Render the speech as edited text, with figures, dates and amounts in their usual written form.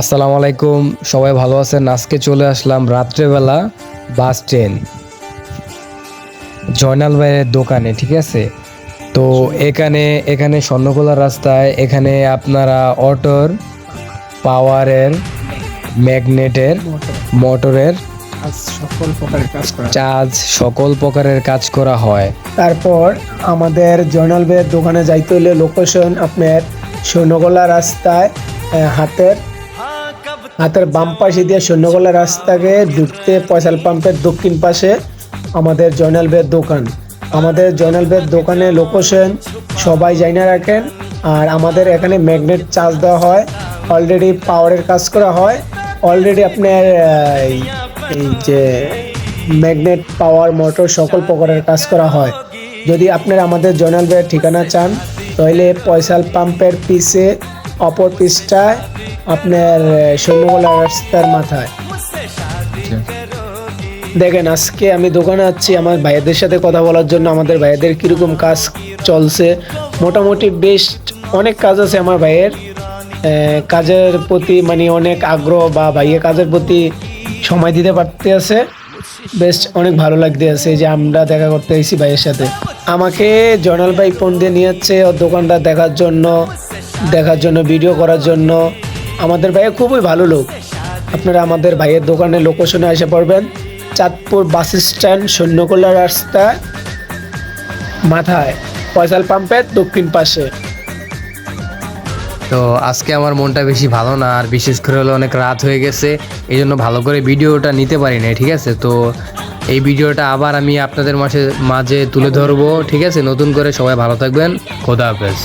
আসসালামু আলাইকুম, সবাই ভালো আছেন। আজকে চলে আসলাম রাত্রেবেলা বাস স্ট্যান্ড জয়নাল ভাইয়ের দোকানে, ঠিক আছে। তো এখানে স্বর্ণকোলা রাস্তায় এখানে আপনারা অটোর, পাওয়ারের, ম্যাগনেটের, মোটরের সকল প্রকারের কাজ করা হয়। চার্জ সকল প্রকারের কাজ করা হয়। তারপর আমাদের জয়নাল ভাইয়ের দোকানে যাইতে হলে লোকেশন আপনার সৈন্যগোলা রাস্তায় হাতের বাম পাশে দিয়ে সৈন্যগোলা রাস্তাকে ঢুকতে পয়সাল পাম্পের দক্ষিণ পাশে আমাদের জয়নাল ভাইয়ের দোকান। আমাদের জয়নাল ভাইয়ের দোকানে লোকেশন সবাই জানা রাখেন। আর আমাদের এখানে ম্যাগনেট চার্জ দেওয়া হয়, অলরেডি পাওয়ারের কাজ করা হয়, অলরেডি আপনার এই যে ম্যাগনেট, পাওয়ার, মোটর সকল প্রকারের কাজ করা হয়। যদি আপনারা আমাদের জয়নাল ভাইয়ের ঠিকানা চান তাহলে পয়সাল পাম্পের পিছে অপর পিসটায় আপনার সৈন্যগোলা রাস্তার মাথায়। দেখেন, আজকে আমি দোকানে আছি আমার ভাইয়াদের সাথে কথা বলার জন্য। আমাদের ভাইয়াদের কীরকম কাজ চলছে, মোটামুটি বেশ অনেক কাজ আছে আমার ভাইয়ের। কাজের প্রতি মানে অনেক আগ্রহ, বা ভাইয়ের কাজের প্রতি সময় দিতে পারতে আছে। বেশ অনেক ভালো লাগতে আছে যে আমরা দেখা করতে এসেছি ভাইয়ের সাথে। আমাকে জয়নাল ভাই ফোন দিয়ে নিয়ে যাচ্ছে ওর দোকানটা দেখার জন্য ভিডিও করার জন্য। আমাদের ভাইয়া খুবই ভালো লোক। আপনারা আমাদের ভাইয়ের দোকানে লোকেশনে এসে পড়বেন, চাঁদপুর বাস স্ট্যান্ড, সৈন্যকোলা রাস্তা মাথায়, পয়সাল পাম্পের দক্ষিণ পাশে। তো আজকে আমার মনটা বেশি ভালো না, আর বিশেষ করে হলো অনেক রাত হয়ে গেছে, এই জন্য ভালো করে ভিডিওটা নিতে পারি না, ঠিক আছে। তো এই ভিডিওটা আবার আমি আপনাদের মাঝে তুলে ধরবো, ঠিক আছে। নতুন করে সবাই ভালো থাকবেন, খোদা হাফেজ।